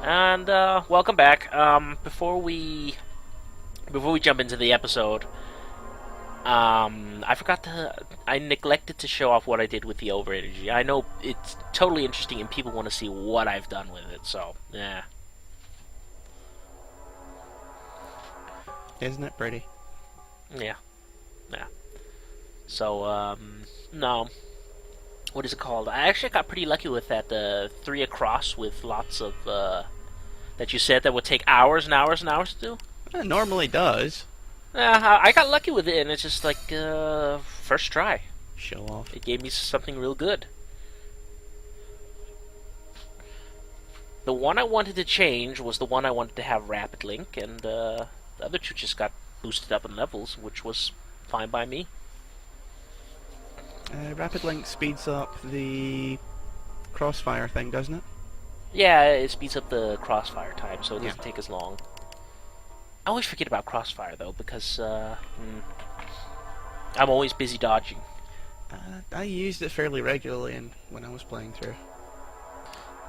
And welcome back. Before we jump into the episode, I neglected to show off what I did with the over energy. I know it's totally interesting and people want to see what I've done with it. So yeah. Isn't it pretty? Yeah. So no. What is it called? I actually got pretty lucky with that 3 across with lots of that you said that would take hours and hours and hours to do. It normally does. I got lucky with it, and it's just like first try. Show off. It gave me something real good. The one I wanted to change was the one I wanted to have rapid link, and the other two just got boosted up in levels, which was fine by me. Rapid link speeds up the crossfire thing, doesn't it? Yeah, it speeds up the crossfire time, so it doesn't take as long. I always forget about crossfire, though, because I'm always busy dodging. I used it fairly regularly when I was playing through.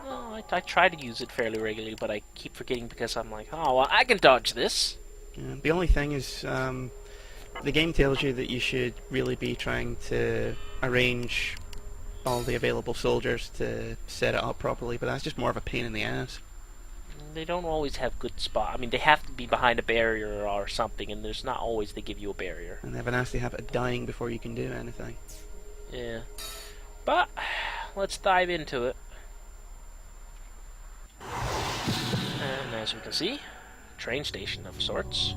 Well, I try to use it fairly regularly, but I keep forgetting because I'm like, oh, well, I can dodge this. Yeah, the only thing is, the game tells you that you should really be trying to arrange all the available soldiers to set it up properly, but that's just more of a pain in the ass. They don't always have good spot. I mean, they have to be behind a barrier or something, and there's not always they give you a barrier. And they have a nasty habit of dying before you can do anything. Yeah. But, let's dive into it. And as we can see, train station of sorts.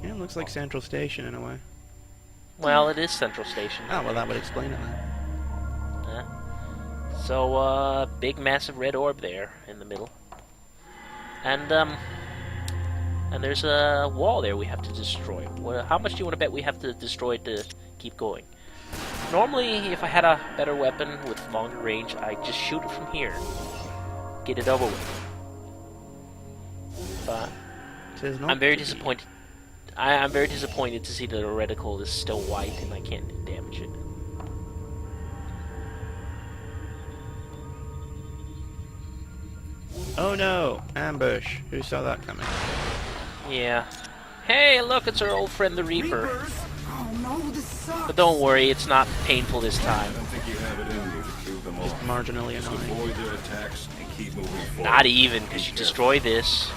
Yeah, it looks like Central Station in a way. Well, it is Central Station. Oh, well, that would explain it then. Yeah. So, big massive red orb there in the middle. And there's a wall there we have to destroy. How much do you want to bet we have to destroy to keep going? Normally, if I had a better weapon with longer range, I'd just shoot it from here. Get it over with. But I'm very disappointed. I'm very disappointed to see that the reticle is still white and I can't damage it. Oh no! Ambush! Who saw that coming? Yeah. Hey, look, it's our old friend the Reaper. Oh no, this sucks. But don't worry, it's not painful this time. I don't think you have it in you to kill them all. Just marginally Just annoying. avoid their attacks and keep moving forward. Not even, because you destroy this.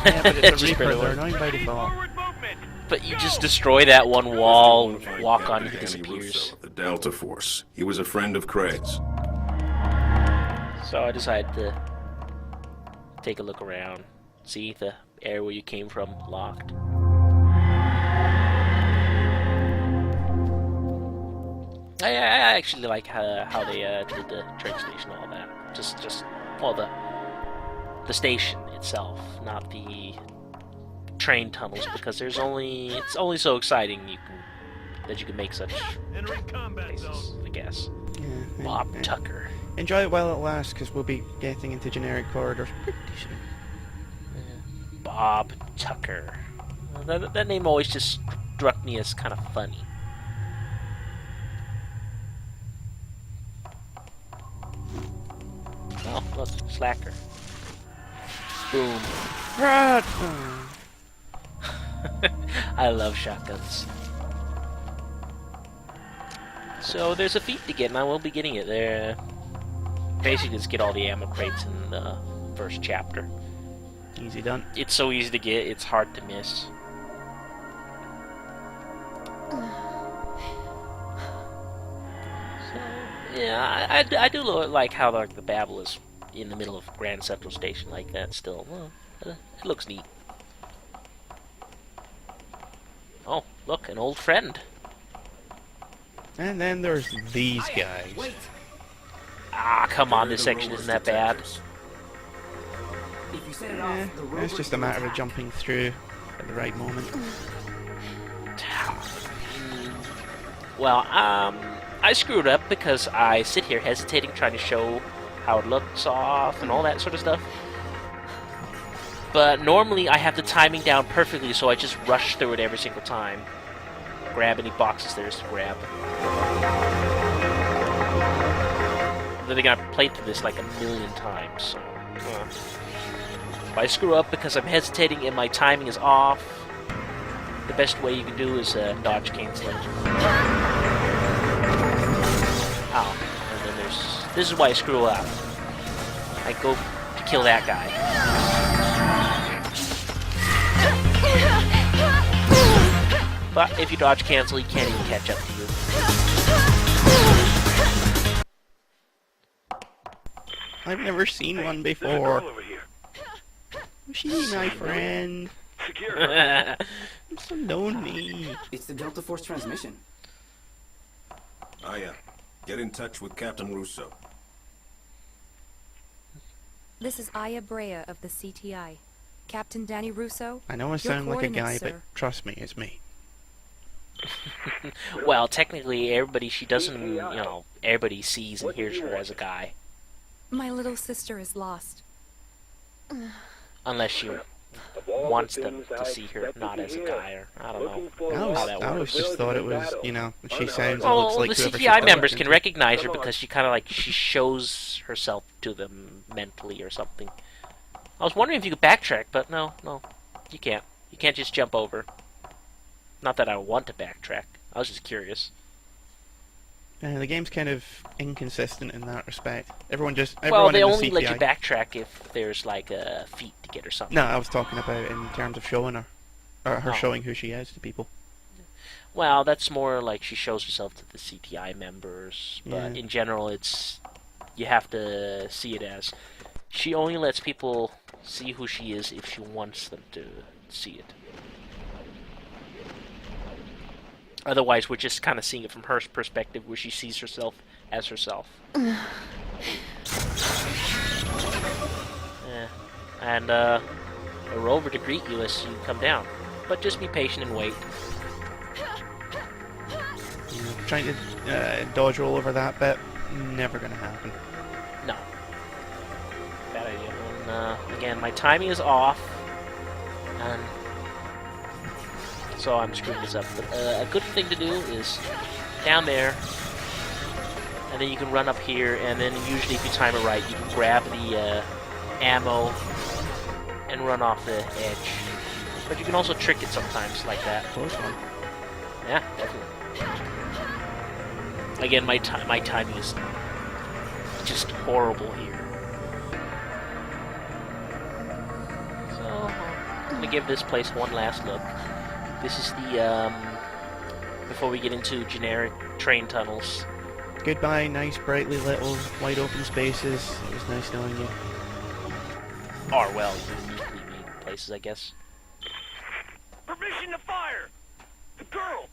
Yeah, but it's a Just Reaper, really they're works. annoying by default. But you just destroy that one wall, walk on, he Captain Danny disappears. Russo of the Delta Force. He was a friend of Craig's. So I decided to take a look around, see the area where you came from locked. I actually like how they did the train station, all that. Just all the station itself, not the train tunnels, because it's only so exciting that you can make such places, I guess. Yeah, Bob yeah. Tucker. Enjoy it while it lasts, because we'll be getting into generic corridors pretty soon. Bob Tucker. That name always just struck me as kind of funny. Oh, look, Slacker. Boom. Right. I love shotguns. So there's a feat to get, and I will be getting it there. Basically, just get all the ammo crates in the first chapter. Easy done. It's so easy to get, it's hard to miss. So, yeah, I do like how the Babel is in the middle of Grand Central Station like that still. Well, it looks neat. Oh, look, an old friend. And then there's these guys. Ah, come on, this section isn't that bad. If you set it Yeah, off, the rover it's just a matter of jumping through at the right moment. Well, I screwed up because I sit here hesitating, trying to show how it looks off and all that sort of stuff. But normally I have the timing down perfectly, so I just rush through it every single time. Grab any boxes there is to grab. Then again, I've played through this like a million times, so If I screw up because I'm hesitating and my timing is off, the best way you can do is dodge canceling. Ow. And then there's... This is why I screw up. I go to kill that guy. But if you dodge cancel, he can't even catch up to you. I've never seen one before. She, my friend. I'm so lonely. It's the Delta Force transmission. Aya, get in touch with Captain Russo. This is Aya Brea of the CTI. Captain Danny Russo. I know I sound like a guy, but trust me, it's me. Well, technically, everybody she doesn't, you know, everybody sees and hears her as a guy. My little sister is lost. Unless she wants them to see her not as a guy, or I don't know how that I always works. just thought it was, you know, she sounds and Well, looks like the whoever she's CTI members talking can to. recognize her because she kind of like, she shows herself to them mentally or something. I was wondering if you could backtrack, but no, you can't. You can't just jump over. Not that I want to backtrack. I was just curious. The game's kind of inconsistent in that respect. Everyone Well, they in the only let you CTI backtrack if there's like a feat to get or something. No, I was talking about in terms of showing her. Or her Oh. showing who she is to people. Well, that's more like she shows herself to the CTI members, but Yeah. in general, it's you have to see it as she only lets people see who she is if she wants them to see it. Otherwise, we're just kind of seeing it from her perspective, where she sees herself as herself. Yeah. And a rover to greet you as you come down, but just be patient and wait. Trying to dodge roll over that bit, never gonna happen. No. Bad idea. And again, my timing is off, and so I'm screwing this up. But a good thing to do is down there, and then you can run up here, and then usually if you time it right, you can grab the ammo and run off the edge. But you can also trick it sometimes like that. Close one. Yeah, definitely. Again, my timing is just horrible here. So, I'm gonna give this place one last look. This is the, before we get into generic train tunnels. Goodbye, nice, brightly lit, wide open spaces. It was nice knowing you. Or, well, uniquely made places, I guess. Permission to fire! The girl!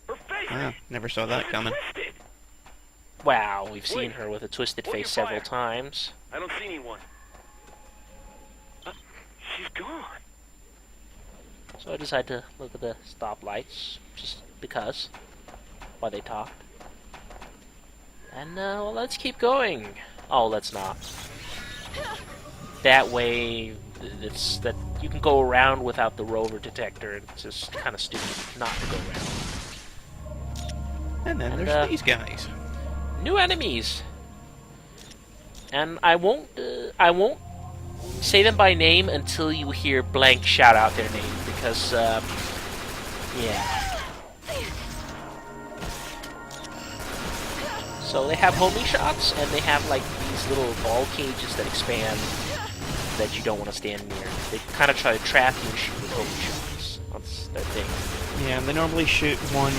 Her face! Ah, never saw that coming. Twisted! Wow, we've seen her with a twisted Hold face your several fire. times. I don't see anyone. She's gone. So I decided to look at the stoplights, just because, while they talked. And, well, let's keep going. Oh, let's not. That way, it's that you can go around without the rover detector. It's just kind of stupid not to go around. And then And, there's these guys. New enemies. And I won't say them by name until you hear Blank shout out their name, because, yeah. So they have homing shots, and they have, like, these little ball cages that expand that you don't want to stand near. They kind of try to trap you and shoot with homing shots. That's their thing. Yeah, and they normally shoot one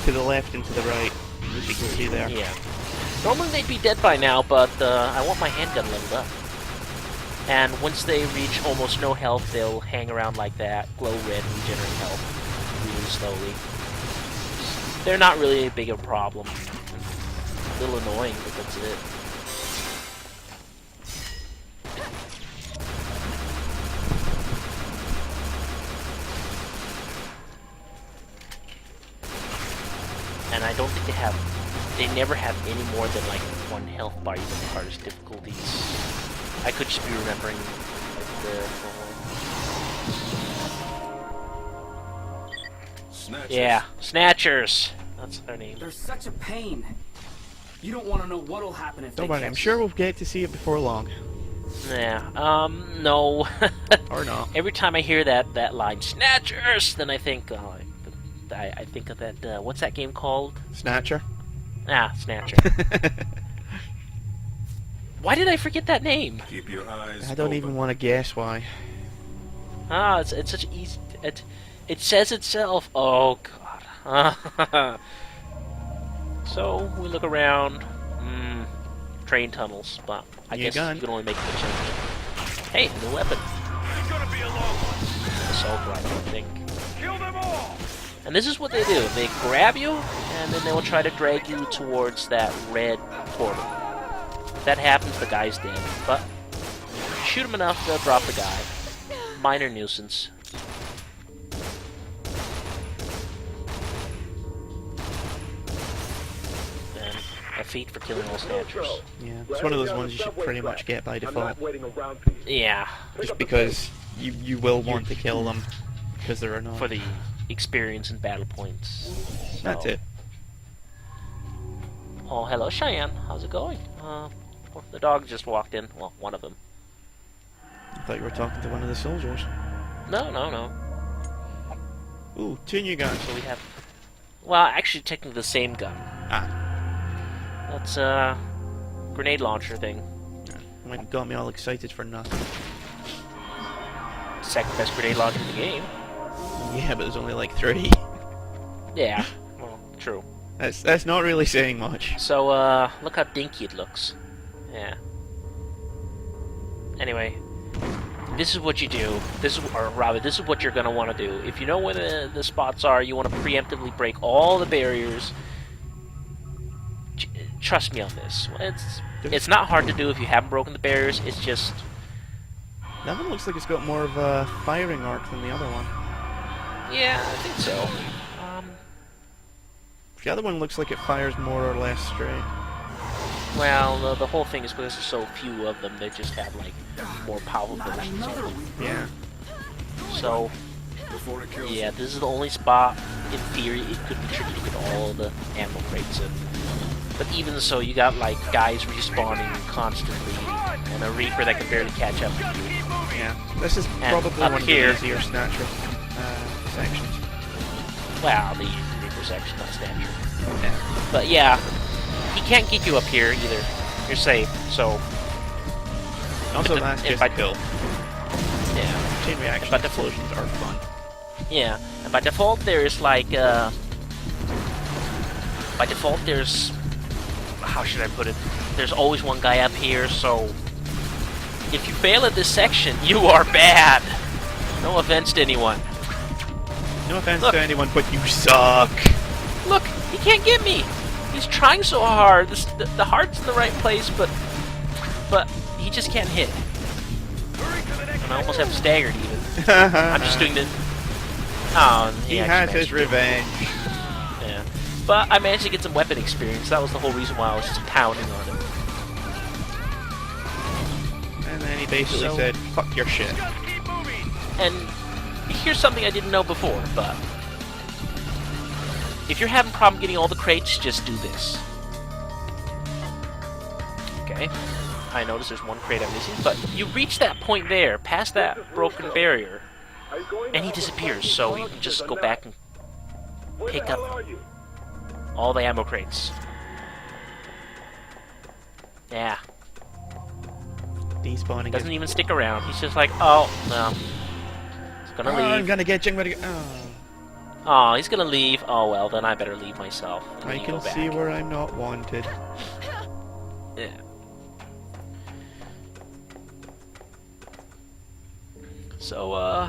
to the left and to the right, as you can see there. Yeah. Normally they'd be dead by now, but I want my handgun leveled up. And once they reach almost no health, they'll hang around like that, glow red, regenerate health really slowly. They're not really a big of a problem. A little annoying, but that's it. And I don't think they never have any more than like one health bar, even the hardest difficulties. I could just be remembering like, Snatchers. yeah, Snatchers. That's their name. They're such a pain. You don't want to know what'll happen if Don't they worry, I'm catch sure you. we'll get to see it before long. Yeah. No. Or not. Every time I hear that line, Snatchers, then I think, I think of that. What's that game called? Snatcher. Ah, Snatcher. Why did I forget that name? Keep your eyes I don't open. even want to guess why. Ah, it's such easy. It says itself. Oh God. So we look around. Train tunnels, but I New guess gun. you can only make the change. Hey, new weapon. It's gonna be a long one. Assault rifle, I think. Kill them all! And this is what they do. They grab you, and then they will try to drag you towards that red portal. If that happens, the guy's dead. But shoot him enough, they'll drop the guy. Minor nuisance. Then a feat for killing all snatchers. Yeah, it's one of those ones you should pretty much get by default. Yeah, Just because you will want to kill them, because there are no. for the experience and battle points. So- That's it. Oh, hello, Cheyenne. How's it going? The dog just walked in. Well, one of them. I thought you were talking to one of the soldiers. No. Ooh, two new guns. So we have... Well, actually, technically the same gun. Ah, That's a grenade launcher thing. went and got me all excited for nothing. Second best grenade launcher in the game. Yeah, but there's only like 3. Yeah, well, true. That's not really saying much. So, look how dinky it looks. Yeah. Anyway, this is what you do. This is what you're gonna want to do. If you know where the spots are, you want to preemptively break all the barriers. Trust me on this. It's not hard to do if you haven't broken the barriers. It's just That one looks like it's got more of a firing arc than the other one. yeah, I think so. The other one looks like it fires more or less straight. Well, the whole thing is because there's so few of them, they just have like more powerful versions of them. Yeah. So Before it kills yeah, this is the only spot in theory it could be tricky to get all the ammo crates in. But even so, you got like guys respawning constantly, and a Reaper that can barely catch up to you. Yeah. This is And probably up one of here- the easier Snatcher sections. Well, the Reaper section, not Snatcher. Yeah. But yeah, he can't get you up here either. You're safe. So Also, But that's if just I- cool. yeah, Chain reaction But the- explosions are fun. yeah. And by default, there's like by default, there's how should I put it? There's always one guy up here, so if you fail at this section, you are bad. No offense to anyone. No offense Look. to anyone, but you suck. Look, he can't get me. He's trying so hard. The heart's in the right place, but he just can't hit. And I almost have staggered even. I'm just doing the. Oh, and He actually has managed his to- revenge. Yeah, but I managed to get some weapon experience. That was the whole reason why I was just pounding on him. And then he basically So- said, fuck your shit. And here's something I didn't know before, but if you're having a problem getting all the crates, just do this. Okay, I noticed there's one crate I'm missing, but you reach that point there, past that broken barrier, and he disappears, so you can just go back and pick up all the ammo crates. Yeah, Despawning doesn't is- even stick around. He's just like, oh, no. He's gonna Oh, I'm leave. gonna get you, I'm gonna get... Oh. Oh, he's gonna leave. Oh well, then I better leave myself. And I then you can go back. see where I'm not wanted. Yeah. So,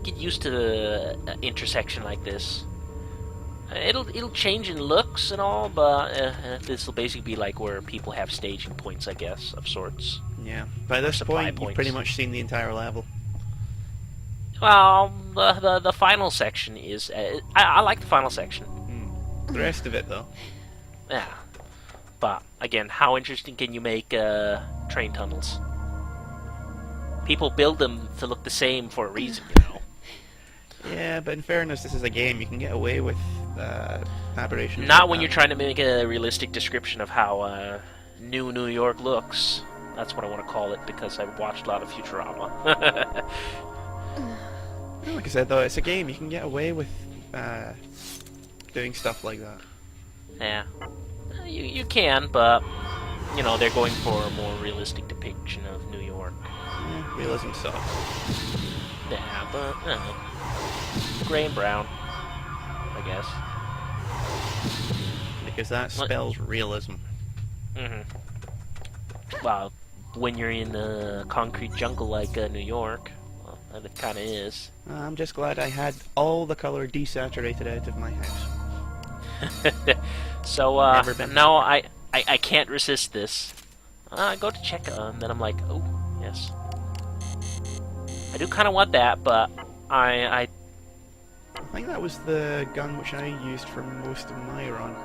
get used to the intersection like this. It'll change in looks and all, but this will basically be like where people have staging points, I guess, of sorts. Yeah. By this supply point, points. you've pretty much seen the entire level. Well, the final section is. I like the final section. The rest of it, though. Yeah. But again, how interesting can you make train tunnels? People build them to look the same for a reason, you know. Yeah, but in fairness, this is a game. You can get away with aberrations. Not like when that. you're trying to make a realistic description of how New York looks. That's what I want to call it because I've watched a lot of Futurama. Like I said, though, it's a game. You can get away with doing stuff like that. Yeah, you can, but you know they're going for a more realistic depiction of New York. Yeah, realism sucks. Yeah, but gray and brown, I guess. Because that spells realism. Well, when you're in a concrete jungle like New York, well, and it kind of is. I'm just glad I had all the color desaturated out of my house. So, Never been no, I can't resist this. I go to check and then I'm like, oh, yes. I do kind of want that, but I think that was the gun which I used for most of my run.